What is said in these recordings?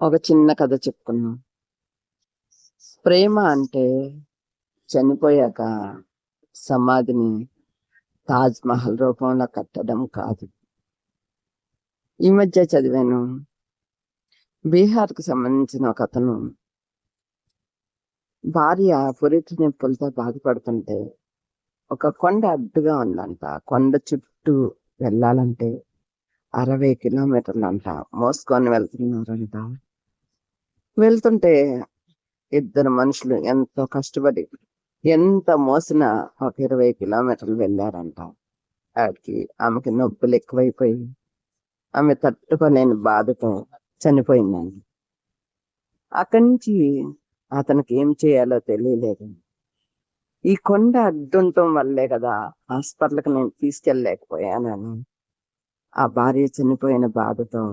ఒక చిన్న కథ చెప్పుకున్నాం. ప్రేమ అంటే చనిపోయాక సమాధిని తాజ్ మహల్ రూపంలో కట్టడం కాదు. ఈ మధ్య చదివాను, బీహార్కు సంబంధించిన ఒక అతను భార్య పురిటి నొప్పులతో బాధపడుతుంటే ఒక కొండ అడ్డుగా ఉందంట. కొండ చుట్టూ వెళ్ళాలంటే 60 కిలోమీటర్లంట మోసుకొని వెళ్తున్నారంట. వెళ్తుంటే ఇద్దరు మనుషులు ఎంతో కష్టపడి ఎంత మోసినా ఒక 20 కిలోమీటర్లు వెళ్ళారంట. ఆమెకి నొప్పులు ఎక్కువైపోయి ఆమె తట్టుకోలేని బాధతో చనిపోయిందండి. అక్కడి నుంచి అతనికి ఏం చేయాలో తెలియలేదు. ఈ కొండ అడ్డుంటం వల్లే కదా హాస్పిటల్కి నేను తీసుకెళ్ళలేకపోయానని ఆ భార్య చనిపోయిన బాధతో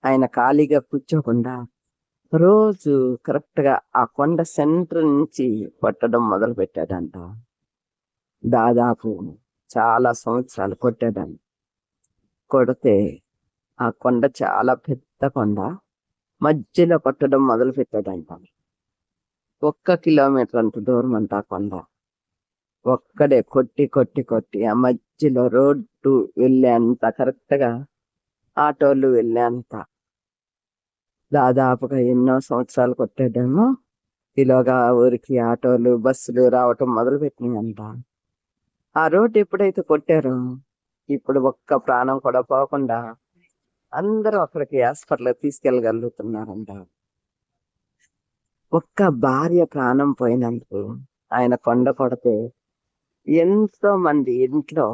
ఆయన ఖాళీగా కూర్చోకుండా రోజు కరెక్ట్ గా ఆ కొండ సెంటర్ నుంచి కొట్టడం మొదలు పెట్టాడంట. దాదాపు చాలా సంవత్సరాలు కొట్టాడంట. కొడితే ఆ కొండ చాలా పెద్ద కొండ, మధ్యలో కొట్టడం మొదలు పెట్టాడంట. 1 కిలోమీటర్ అంత దూరం అంట ఆ కొండ. ఒక్కడే కొట్టి కొట్టి కొట్టి ఆ మధ్యలో రోడ్డు వెళ్ళేంత కరెక్ట్ గా ఆటోలు వెళ్ళేంత దాదాపుగా ఎన్నో సంవత్సరాలు కొట్టాడేమో. ఈలోగా ఊరికి ఆటోలు బస్సులు రావటం మొదలు పెట్టినాయంట. ఆ రోడ్డు ఎప్పుడైతే కొట్టారో ఇప్పుడు ఒక్క ప్రాణం కూడా పోకుండా అందరూ అక్కడికి హాస్పిటల్ తీసుకెళ్ళగలుగుతున్నారంట. ఒక్క భార్య ప్రాణం పోయినందుకు ఆయన కొండ కొడితే ఎంతో మంది ఇంట్లో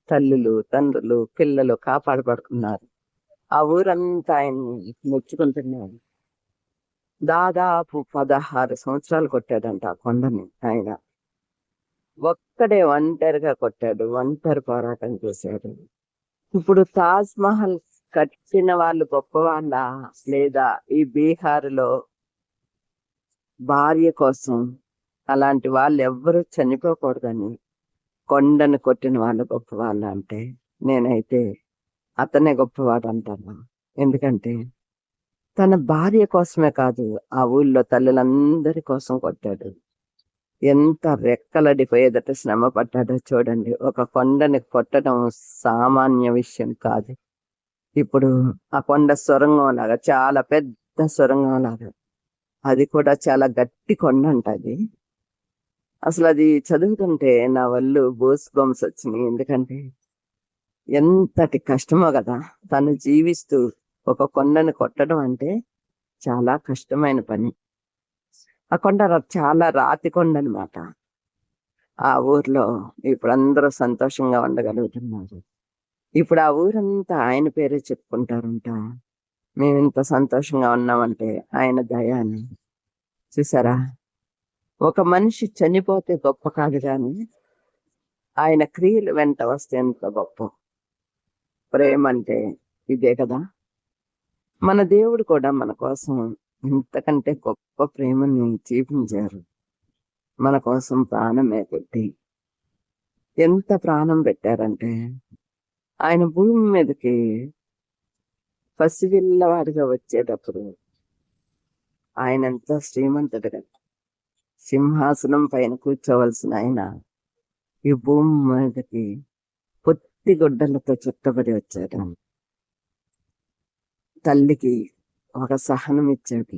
తల్లులు, తండ్రులు, పిల్లలు కాపాడబడుతున్నారు. ఆ ఊరంతా ఆయన్ని మెచ్చుకుంటున్నారు. దాదాపు 16 సంవత్సరాలు కొట్టాడంట ఆ కొండని ఆయన. ఒక్కడే ఒంటరిగా కొట్టాడు, ఒంటరి పోరాటం చేశాడు. ఇప్పుడు తాజ్ మహల్ కట్టిన వాళ్ళు గొప్పవాళ్ళ, లేదా ఈ బీహార్లో భార్య కోసం అలాంటి వాళ్ళు ఎవ్వరూ చనిపోకూడదని కొండను కొట్టిన వాళ్ళు గొప్పవాళ్ళ అంటే నేనైతే అతనే గొప్పవాడు అంటాను. ఎందుకంటే తన భార్య కోసమే కాదు, ఆ ఊళ్ళో తల్లులందరి కోసం కొట్టాడు. ఎంత రెక్కలడిపోయేదట శ్రమ పడ్డాడో చూడండి. ఒక కొండని కొట్టడం సామాన్య విషయం కాదు. ఇప్పుడు ఆ కొండ సొరంగం లాగా, చాలా పెద్ద సొరంగం లాగా, అది కూడా చాలా గట్టి కొండ అంటది. అసలు అది చదువుతుంటే నా వల్లు బోస్ బంప్స్ వచ్చినాయి. ఎందుకంటే ఎంతటి కష్టమో కదా. తను జీవిస్తూ ఒక కొండని కొట్టడం అంటే చాలా కష్టమైన పని. ఆ కొండ చాలా రాతి కొండ అనమాట. ఆ ఊర్లో ఇప్పుడు అందరూ సంతోషంగా ఉండగలుగుతున్నారు. ఇప్పుడు ఆ ఊరంతా ఆయన పేరే చెప్పుకుంటారంట. మేము ఇంత సంతోషంగా ఉన్నామంటే ఆయన దయ అని. చూసారా, ఒక మనిషి చనిపోతే గొప్ప కాదు కానీ ఆయన క్రియలు వెంట వస్తే ఎంత గొప్ప. ప్రేమ అంటే ఇదే కదా. మన దేవుడు కూడా మన కోసం ఇంతకంటే గొప్ప ప్రేమని చూపించారు. మన కోసం ప్రాణమే పెట్టి ఎంత ప్రాణం పెట్టారంటే, ఆయన భూమి మీదకి పసిపిల్లవాడిగా వచ్చేటప్పుడు ఆయన ఎంతో శ్రీమంతుడుగా సింహాసనం పైన కూర్చోవలసిన ఆయన ఈ భూమి మీదకి పొత్తి గుడ్డలతో చుట్టబడి వచ్చాడు. తల్లికి ఒక సహనం ఇచ్చాడు.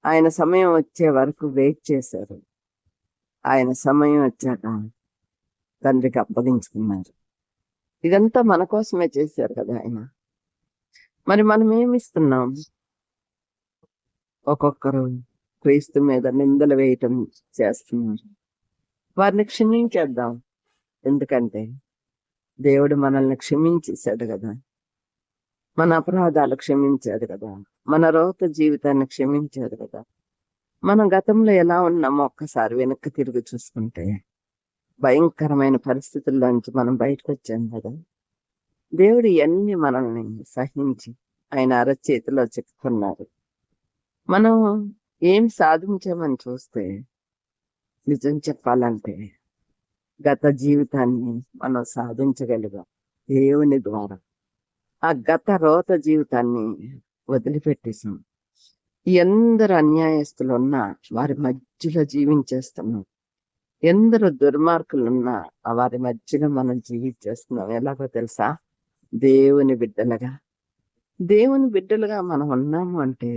ఆయన సమయం వచ్చే వరకు వెయిట్ చేశారు. ఆయన సమయం వచ్చాక తండ్రికి అప్పగించుకున్నారు. ఇదంతా మన కోసమే చేశారు కదా ఆయన. మరి మనం ఏమిస్తున్నాం? ఒక్కొక్కరు క్రీస్తు మీద నిందలు వేయటం చేస్తున్నారు. వారిని క్షమించేద్దాం. ఎందుకంటే దేవుడు మనల్ని క్షమించేశాడు కదా. మన అపరాధాలు క్షమించాడు కదా. మన రోత జీవితాన్ని క్షమించాడు కదా. మనం గతంలో ఎలా ఉన్నామో ఒక్కసారి వెనక్కి తిరిగి చూసుకుంటే భయంకరమైన పరిస్థితుల్లోంచి మనం బయటకు వచ్చాం కదా. దేవుడు ఇవన్నీ మనల్ని సహించి ఆయన అరచేతిలో చెక్కున్నారు. మనం ఏం సాధించామని చూస్తే నిజం చెప్పాలంటే గత జీవితాన్ని మనం సాధించగలిగాం దేవుని ద్వారా. ఆ గత రోత జీవితాన్ని వదిలిపెట్టేసాం. ఎందరు అన్యాయస్తులున్నా వారి మధ్యలో జీవించేస్తున్నాం. ఎందరు దుర్మార్గులున్నా వారి మధ్యలో మనం జీవించేస్తున్నాం. ఎలాగో తెలుసా? దేవుని బిడ్డలుగా. దేవుని బిడ్డలుగా మనం ఉన్నాము అంటే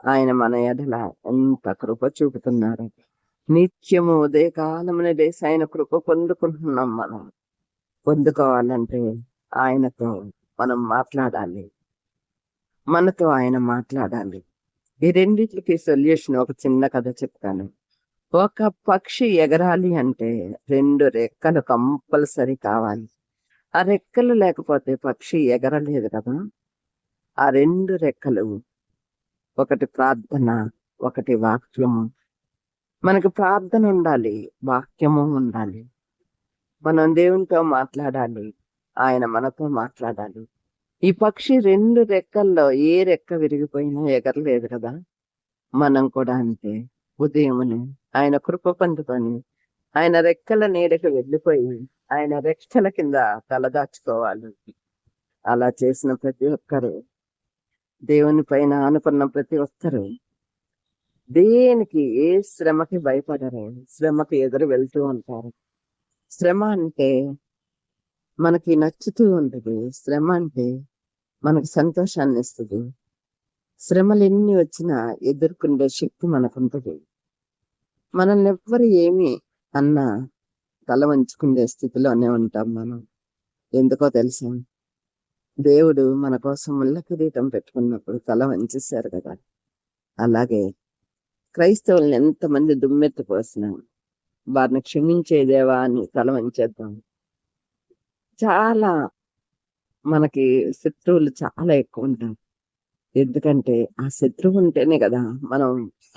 ఆయన మన ఎడల ఎంత కృప చూపుతున్నాడు. నిత్యము ఉదయకాలమున లేసి ఆయన కృప పొందుకుంటున్నాం. మనం పొందుకోవాలంటే ఆయనతో మనం మాట్లాడాలి. మనతో ఆయన మాట్లాడాలి. ఈ రెండింటికి సొల్యూషన్ ఒక చిన్న కథ చెప్తాను. ఒక పక్షి ఎగరాలి అంటే 2 రెక్కలు కంపల్సరీ కావాలి. ఆ రెక్కలు లేకపోతే పక్షి ఎగరలేదు కదా. ఆ 2 రెక్కలు, ఒకటి ప్రార్థన, ఒకటి వాక్యము. మనకు ప్రార్థన ఉండాలి, వాక్యము ఉండాలి. మనం దేవునితో మాట్లాడాలి, ఆయన మనతో మాట్లాడాలి. ఈ పక్షి 2 రెక్కల్లో ఏ రెక్క విరిగిపోయినా ఎగరలేదు కదా. మనం కూడా అంతే. ఉదయమునే ఆయన కృప పొందుకొని ఆయన రెక్కల నీడకు వెళ్ళిపోయి ఆయన రెక్కల కింద తలదాచుకోవాలి. అలా చేసిన ప్రతి ఒక్కరు, దేవుని పైన ఆనుకున్న ప్రతి ఒక్కరు దేనికి, ఏ శ్రమకి భయపడరు. శ్రమకి ఎదురు వెళ్తూ ఉంటారు. శ్రమ అంటే మనకి నచ్చుతూ ఉంటుంది. శ్రమ అంటే మనకు సంతోషాన్ని ఇస్తుంది. శ్రమలు ఎన్ని వచ్చినా ఎదుర్కొనే శక్తి మనకుంటుంది. మనల్ని ఎవ్వరు ఏమి అన్నా తల వంచుకునే స్థితిలోనే ఉంటాం మనం. ఎందుకో తెలుసా? దేవుడు మన కోసం ముళ్ళ కిరీటం పెట్టుకున్నప్పుడు తల వంచేశారు కదా. అలాగే క్రైస్తవుల్ని ఎంతమంది దుమ్మెత్తి పోసినా వారిని క్షమించేదేవా అని తల వంచేద్దాం. చాలా మనకి శత్రువులు చాలా ఎక్కువ ఉంటారు. ఎందుకంటే ఆ శత్రువు ఉంటేనే కదా మనం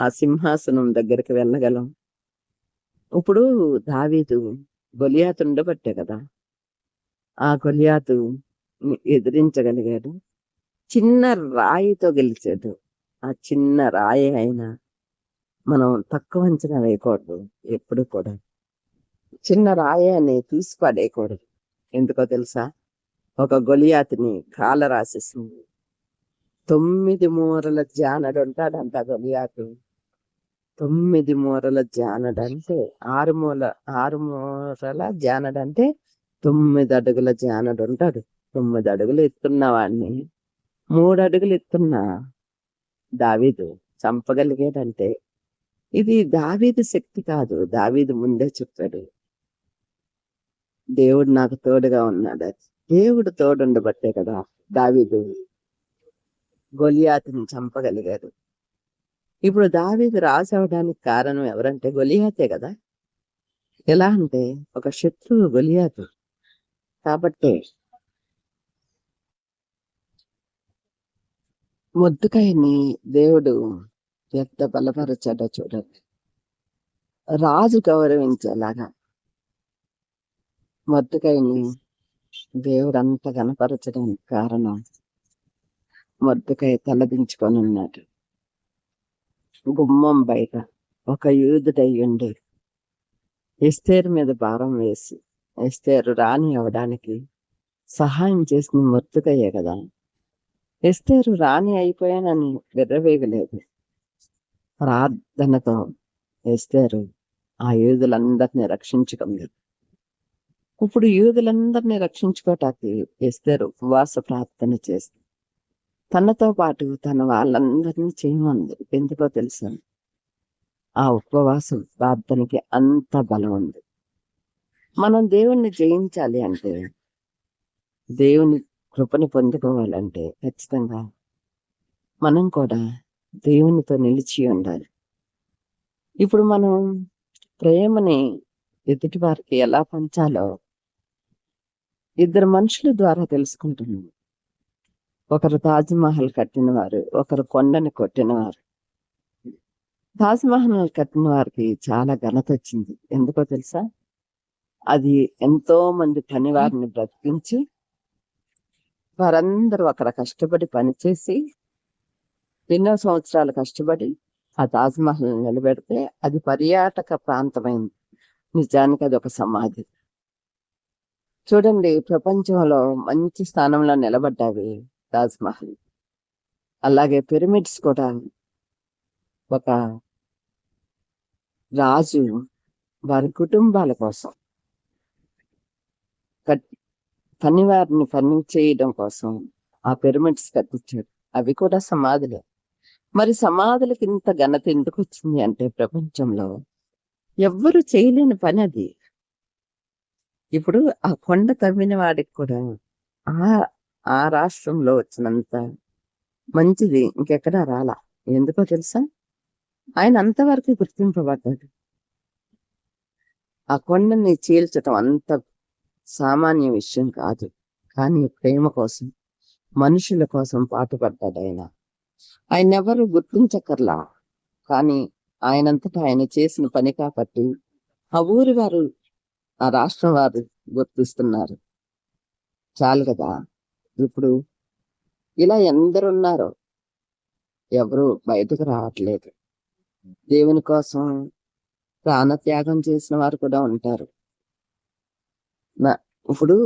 ఆ సింహాసనం దగ్గరికి వెళ్ళగలం. ఇప్పుడు దావీదు గొలియాతు ఉండబట్టే కదా ఆ గొలియాతు ఎదిరించగలిగాడు. చిన్న రాయితో గెలిచాడు. ఆ చిన్న రాయి అయినా మనం తక్కువ అంచనా వేయకూడదు. ఎప్పుడు కూడా చిన్న రాయి అని తీసి పడేయకూడదు. ఎందుకో తెలుసా? ఒక గొలియాతుని కాల రాసేసింది. 9 మూరల జానడు ఉంటాడంట గొలియాతు. 9 మూరల జానడు అంటే 6 మూరల జానడు అంటే 9 అడుగుల జానడు ఉంటాడు. 9 అడుగులు ఎత్తున్న వాడిని 3 అడుగులు ఎత్తున్న దావీదు చంపగలిగాడంటే ఇది దావీదు శక్తి కాదు. దావీదు ముందే చెప్పాడు, దేవుడు నాకు తోడుగా ఉన్నాడు. దేవుడు తోడుండబట్టే కదా దావీదు గొలియాతుని చంపగలిగాడు. ఇప్పుడు దావీదు రాజు అవడానికి కారణం ఎవరంటే గొలియాతే కదా. ఎలా అంటే ఒక శత్రువు గొలియాతు. కాబట్టి మొర్దెకైని దేవుడు ఎంత బలపరచాడో చూడండి. రాజు గౌరవించేలాగా మొర్దెకైని దేవుడు అంత కనపరచడానికి కారణం, మొర్దెకై తలదించుకొని ఉన్నాడు. గుమ్మం బయట ఒక యూదుడై ఉండి ఎస్తేరు మీద భారం వేసి ఎస్తేరు రాణి అవడానికి సహాయం చేసిన మొర్దెకయ్యే కదా. ఎస్తేరు రాణి అయిపోయానని విర్రవేగలేదు. ప్రార్థనతో ఎస్తేరు ఆ యూదులందరినీ రక్షించుకుంది. ఇప్పుడు యూదులందరినీ రక్షించుకోవటానికి ఎస్తేరు ఉపవాస ప్రార్థన చేసి తనతో పాటు తన వాళ్ళందరినీ చేయమంది. ఎందుకో తెలుసా? ఆ ఉపవాస ప్రార్థనకి అంత బలం ఉంది. మనం దేవుణ్ణి జయించాలి అంటే, దేవుని కృపని పొందుకోవాలంటే ఖచ్చితంగా మనం కూడా దేవునితో నిలిచి ఉండాలి. ఇప్పుడు మనం ప్రేమని ఎదుటి వారికి ఎలా పంచాలో 2 మనుషుల ద్వారా తెలుసుకుంటున్నాం. ఒకరు తాజ్మహల్ కట్టినవారు, ఒకరు కొండని కొట్టినవారు. తాజ్మహల్ కట్టిన వారికి చాలా ఘనత వచ్చింది. ఎందుకో తెలుసా? అది ఎంతో మంది పని వారిని బ్రతికించి వారందరూ అక్కడ కష్టపడి పనిచేసి ఎన్నో సంవత్సరాలు కష్టపడి ఆ తాజ్మహల్ నిలబెడితే అది పర్యాటక ప్రాంతమైంది. నిజానికి అది ఒక సమాధి. చూడండి, ప్రపంచంలో మంచి స్థానంలో నిలబడ్డావి తాజ్మహల్. అలాగే పిరమిడ్స్ కూడా ఒక రాజు వారి కుటుంబాల కోసం పనివారిని పని చేయడం కోసం ఆ పిరమిడ్స్ కట్టించాడు. అవి కూడా సమాధులే. మరి సమాధులకి ఇంత ఘనత ఎందుకు వచ్చింది అంటే ప్రపంచంలో ఎవ్వరు చేయలేని పని అది. ఇప్పుడు ఆ కొండ తవ్విన వాడికి కూడా ఆ ఆ రాష్ట్రంలో వచ్చినంత మంచిది ఇంకెక్కడా రాలా. ఎందుకో తెలుసా? ఆయన అంతవరకు గుర్తింపబడ్డాడు. ఆ కొండని చీల్చటం అంత సామాన్య విషయం కాదు. కానీ ప్రేమ కోసం, మనుషుల కోసం పాటుపడ్డాడు ఆయన. ఆయన ఎవరు గుర్తించక్కర్లా. కానీ ఆయనంతటా ఆయన చేసిన పని కాబట్టి ఆ ఊరి వారు, ఆ రాష్ట్రం వారు గుర్తిస్తున్నారు. చాలు కదా. ఇప్పుడు ఇలా ఎందరున్నారో ఎవరు బయటకు రావట్లేదు. దేవుని కోసం ప్రాణత్యాగం చేసిన వారు కూడా ఉంటారు. ఇప్పుడు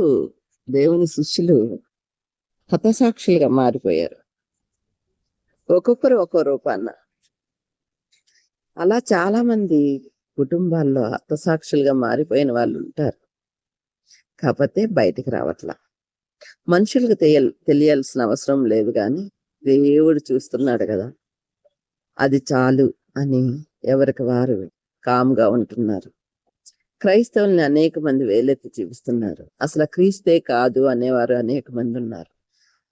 దేవుని శిష్యులు హతసాక్షులుగా మారిపోయారు. ఒక్కొక్కరు ఒక్కో రూపాన్న. అలా చాలా మంది కుటుంబాల్లో హతసాక్షులుగా మారిపోయిన వాళ్ళు ఉంటారు. కాకపోతే బయటికి రావట్లా. మనుషులకు తెలియాల్సిన అవసరం లేదు, కానీ దేవుడు చూస్తున్నాడు కదా, అది చాలు అని ఎవరికి వారు కామ్గా ఉంటున్నారు. క్రైస్తవుల్ని అనేక మంది వేలెత్తి చూపిస్తున్నారు. అసలు క్రీస్తే కాదు అనేవారు అనేక మంది ఉన్నారు.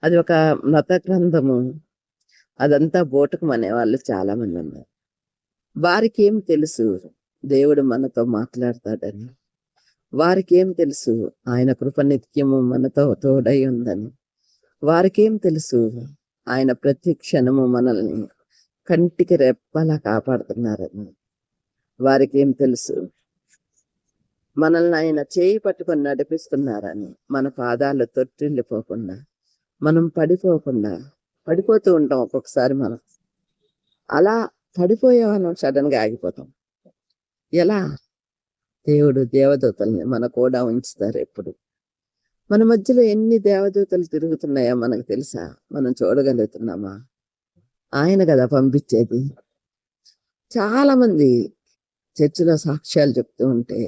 అది ఒక మత గ్రంథము, అదంతా బోటకం అనేవాళ్ళు చాలా మంది ఉన్నారు. వారికి ఏం తెలుసు దేవుడు మనతో మాట్లాడతాడని? వారికి ఏం తెలుసు ఆయన కృప నిత్యము మనతో తోడై ఉందని? వారికేం తెలుసు ఆయన ప్రతి క్షణము మనల్ని కంటికి రెప్పలా కాపాడుతున్నారని? వారికేం తెలుసు మనల్ని ఆయన చేయి పట్టుకొని నడిపిస్తున్నారని? మన పాదాలు తొట్టిల్లిపోకుండా, మనం పడిపోతూ ఉంటాం ఒక్కొక్కసారి. మనం అలా పడిపోయే వాళ్ళం సడన్ గా ఆగిపోతాం. ఎలా? దేవుడు దేవదూతల్ని మన కూడా ఉంచుతారు ఎప్పుడు. మన మధ్యలో ఎన్ని దేవదూతలు తిరుగుతున్నాయో మనకు తెలుసా? మనం చూడగలుగుతున్నామా? ఆయన కదా పంపించేది. చాలా మంది చర్చిలో సాక్ష్యాలు చెప్తూ ఉంటే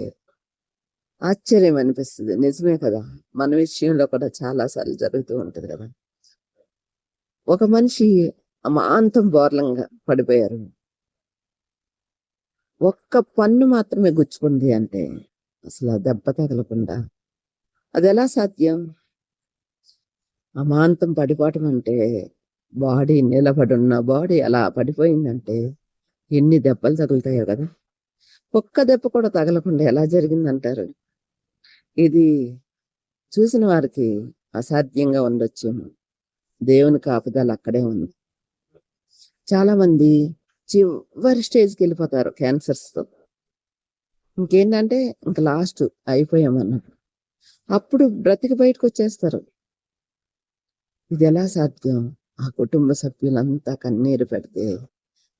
ఆశ్చర్యం అనిపిస్తుంది. నిజమే కదా, మన విషయంలో కూడా చాలా సార్లు జరుగుతూ ఉంటది కదా. ఒక మనిషి అమాంతం బోర్లంగా పడిపోయారు. ఒక్క పన్ను మాత్రమే గుచ్చుకుంది అంటే అసలు దెబ్బ తగలకుండా అది ఎలా సాధ్యం? అమాంతం పడిపోవటం అంటే బాడీ నిలబడున్న బాడీ అలా పడిపోయిందంటే ఎన్ని దెబ్బలు తగులుతాయో కదా. ఒక్క దెబ్బ కూడా తగలకుండా ఎలా జరిగిందంటారు? ఇది చూసిన వారికి అసాధ్యంగా ఉండొచ్చు. దేవుని కాపుదల అక్కడే ఉంది. చాలా మంది చివరి స్టేజ్కి వెళ్ళిపోతారు క్యాన్సర్స్ తో. ఇంకేంటంటే ఇంకా లాస్ట్ అయిపోయామన్నట్టు. అప్పుడు బ్రతికి బయటకు వచ్చేస్తారు. ఇది ఎలా సాధ్యం? ఆ కుటుంబ సభ్యులంతా కన్నీరు పెడితే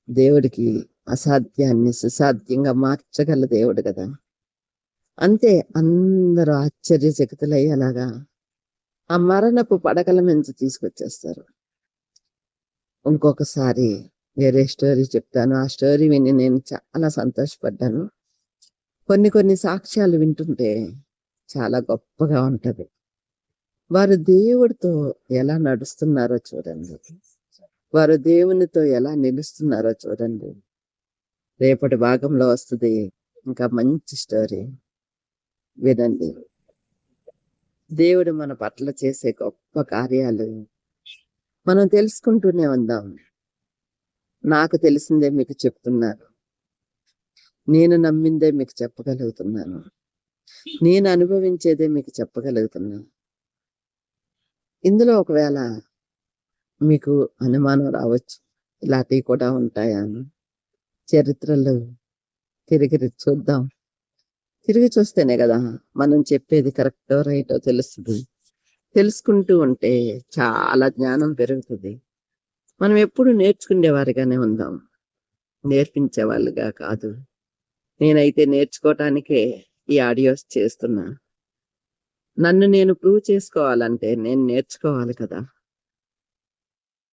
దేవుడికి అసాధ్యాన్ని సుసాధ్యంగా మార్చగల దేవుడు కదా. అంతే, అందరూ ఆశ్చర్యచకితులయ్యేలాగా ఆ మరణపు పడకల నుంచి తీసుకొచ్చేస్తారు. ఇంకొకసారి వేరే స్టోరీ చెప్తాను. ఆ స్టోరీ విని నేను చాలా సంతోషపడ్డాను. కొన్ని సాక్ష్యాలు వింటుంటే చాలా గొప్పగా ఉంటది. వారు దేవుడితో ఎలా నడుస్తున్నారో చూడండి, వారు దేవునితో ఎలా నిలుస్తున్నారో చూడండి. రేపటి భాగంలో వస్తుంది ఇంకా మంచి స్టోరీ, వినండి. దేవుడు మన పట్ల చేసే గొప్ప కార్యాలు మనం తెలుసుకుంటూనే ఉందాం. నాకు తెలిసిందే మీకు చెప్తున్నాను, నేను నమ్మిందే మీకు చెప్పగలుగుతున్నాను, నేను అనుభవించేదే మీకు చెప్పగలుగుతున్నాను. ఇందులో ఒకవేళ మీకు అనుమానం రావచ్చు, ఇలాంటివి కూడా ఉంటాయా అని. చరిత్రలు తిరిగి చూద్దాం. తిరిగి చూస్తేనే కదా మనం చెప్పేది కరెక్టో రైటో తెలుస్తుంది. తెలుసుకుంటూ ఉంటే చాలా జ్ఞానం పెరుగుతుంది. మనం ఎప్పుడు నేర్చుకునేవారిగానే ఉందాం, నేర్పించే వాళ్ళుగా కాదు. నేనైతే నేర్చుకోవటానికే ఈ ఆడియోస్ చేస్తున్నా. నన్ను నేను ప్రూవ్ చేసుకోవాలంటే నేను నేర్చుకోవాలి కదా.